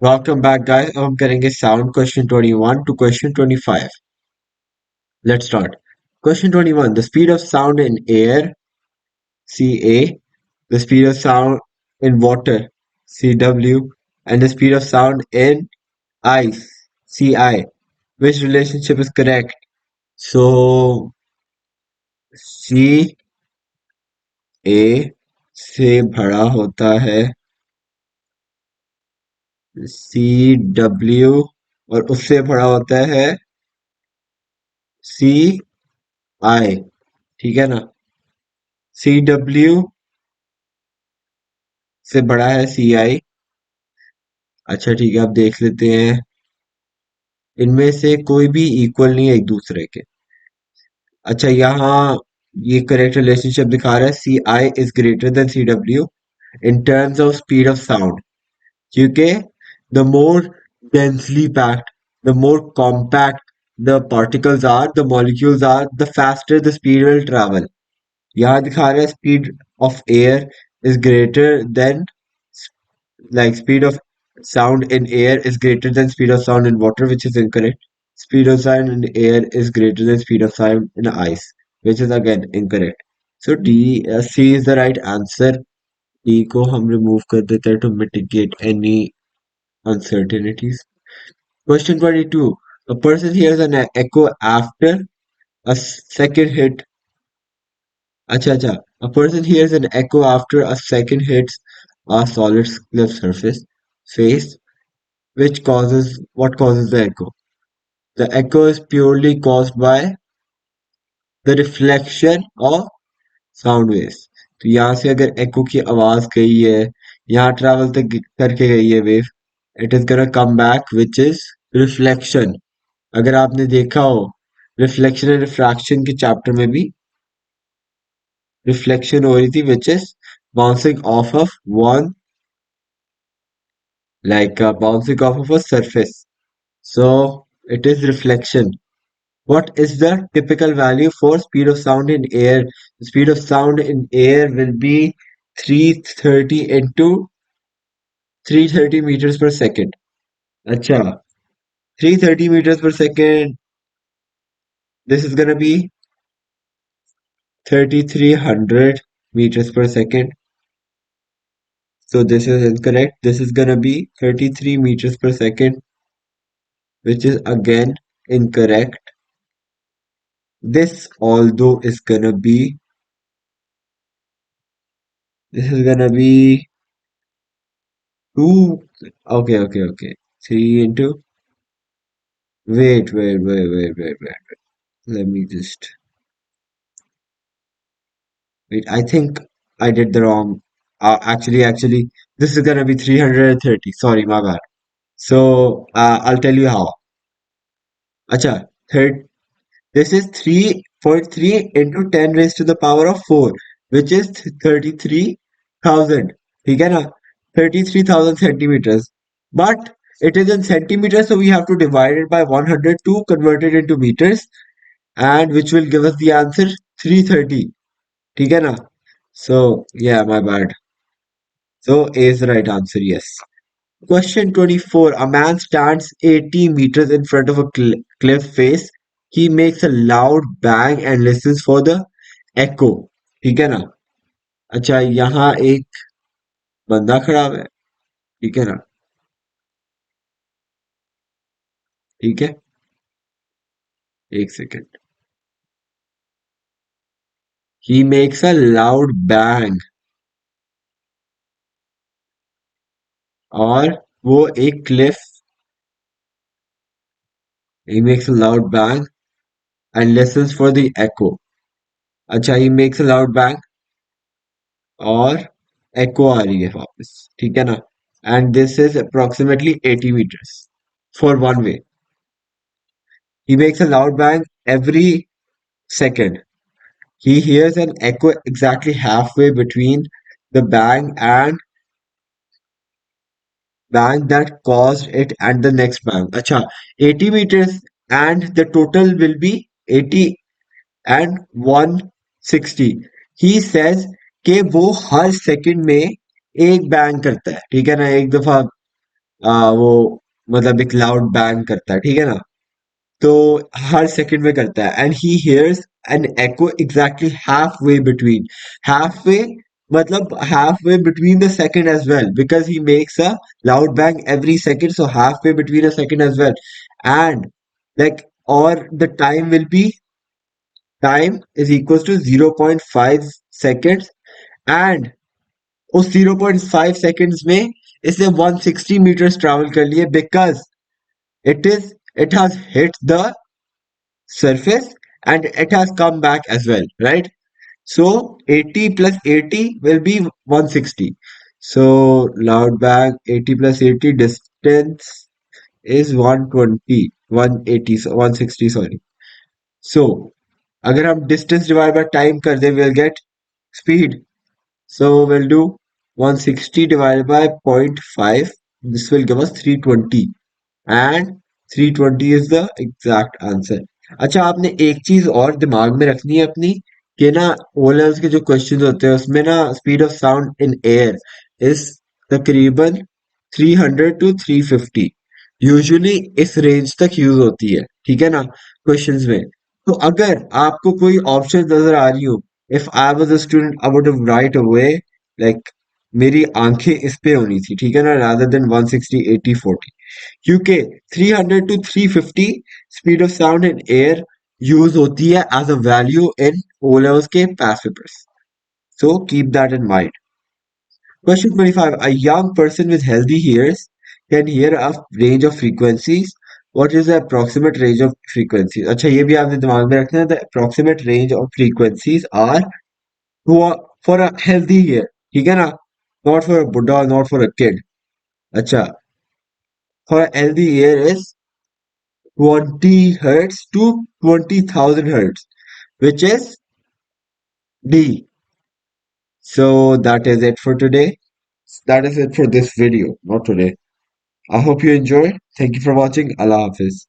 Welcome back, guys. I'm getting a sound question 21 to question 25. Let's start. Question 21. The speed of sound in air, CA, the speed of sound in water, CW, and the speed of sound in ice, CI. Which relationship is correct? So, CA से बड़ा होता है CW और उससे बड़ा होता है CI. ठीक है ना? CW से बड़ा है CI। अच्छा ठीक है, अब देख लेते हैं। इनमें से कोई भी इक्वल नहीं है एक दूसरे के। अच्छा, यहाँ ये करेक्ट रिलेशनशिप दिखा रहा है CI is greater than CW in terms of speed of sound, क्योंकि the more densely packed, the more compact the particles are, the molecules are, the faster the speed will travel. यहाँ दिखा रहा है speed of air is greater than, like speed of sound in air is greater than speed of sound in water, which is incorrect. Speed of sound in air is greater than speed of sound in ice, which is again incorrect. So C is the right answer. D को हम remove कर देते हैं to mitigate any uncertainties. Question 22. A person hears an echo after a second hit. अच्छा अच्छा. A person hears an echo after a second hits a solid cliff surface face. Which causes what causes the echo? The echo is purely caused by the reflection of sound waves. तो यहाँ से अगर echo की आवाज गई है, यहाँ travel तक करके गई है wave, it is gonna come back, which is reflection. अगर आपने देखा हो reflection and refraction के chapter में भी reflection हो रही थी, which is bouncing off of one, like bouncing off of a surface. So it is reflection. What is the typical value for speed of sound in air? The speed of sound in air will be 330 into 330 meters per second. अच्छा, 330 meters per second. This is gonna be 3300 meters per second. So this is incorrect. This is gonna be 33 meters per second, which is again incorrect. This although is gonna be, this is gonna be 2, okay. 3 into, wait. Let me just wait. I think I did the wrong. Actually, this is gonna be 330. Sorry, my bad. So I'll tell you how. Acha, third. This is 3.3 into 10 raised to the power of 4, which is 33,000. ठीक है ना? 33,000 centimeters. But it is in centimeters, so we have to divide it by 100 to convert it into meters, and which will give us the answer 330. ठीक है ना? So yeah, my bad. So A is the right answer, yes. Question 24. A man stands 80 meters in front of a cliff face. He makes a loud bang and listens for the echo. ठीक है ना? अच्छा, यहाँ एक बंदा खड़ा हुआ है. ठीक है ना? ठीक है? एक second. He makes a loud bang. और वो एक cliff. He makes a loud bang and listens for the echo. अच्छा, he makes a loud bang और echo आ रही है वापस. ठीक है ना? And this is approximately 80 meters for one way. He makes a loud bang every second. He hears an echo exactly halfway between the bang that caused it and the next bang. अच्छा, 80 meters and the total will be 80 and 160. He says कि वो हर second में एक bang करता है. ठीक है ना? एक दफा वो मतलब एक लाउड बैंग करता है, ठीक है ना? तो हर सेकंड में करता है, and he hears an echo exactly half way between, half way मतलब half way between the second as well, because he makes a loud bang every second, so half way between a second as well, and like, और the time will be, time is equal to 0.5 seconds, and उस 0.5 seconds में इसने 160 meters travel कर लिए, because it is it has hit the surface and it has come back as well, right? So 80 plus 80 will be 160. So loud bag 80 plus 80 distance is 120, 180, 160, sorry. So अगर हम distance divided by time कर दें, we'll get speed. So we'll do 160 divided by zero point 0.5. This will give us 320. And 320 is the exact answer. अच्छा, आपने एक चीज और दिमाग में रखनी है अपनी, कि ना ओ लेवल्स के जो क्वेश्चंस होते हैं उसमें ना speed of sound in air is तकरीबन 300 टू 350, यूजुअली इस रेंज तक यूज होती है, ठीक है ना, क्वेश्चंस में। तो अगर आपको कोई ऑप्शन नजर आ रही हो, if I was a student I would have right away, like मेरी आंखें इस पे होनी थी, ठीक है ना, रादर देन 160 80 40, क्योंकि 300 to 350 speed of sound in air use होती है as a value in O levels के पास papers, so keep that in mind. Question 25, a young person with healthy ears can hear a range of frequencies. What is the approximate range of frequencies? अच्छा, ये भी आपने दिमाग में रखना है, the approximate range of frequencies are for a healthy ear, ठीक है ना, not for a बुड्ढा, not for a kid। अच्छा, for a healthy ear is 20 hertz to 20,000 hertz, which is D. So that is it for today. That is it for this video, not today. I hope you enjoyed. Thank you for watching. Allah Hafiz.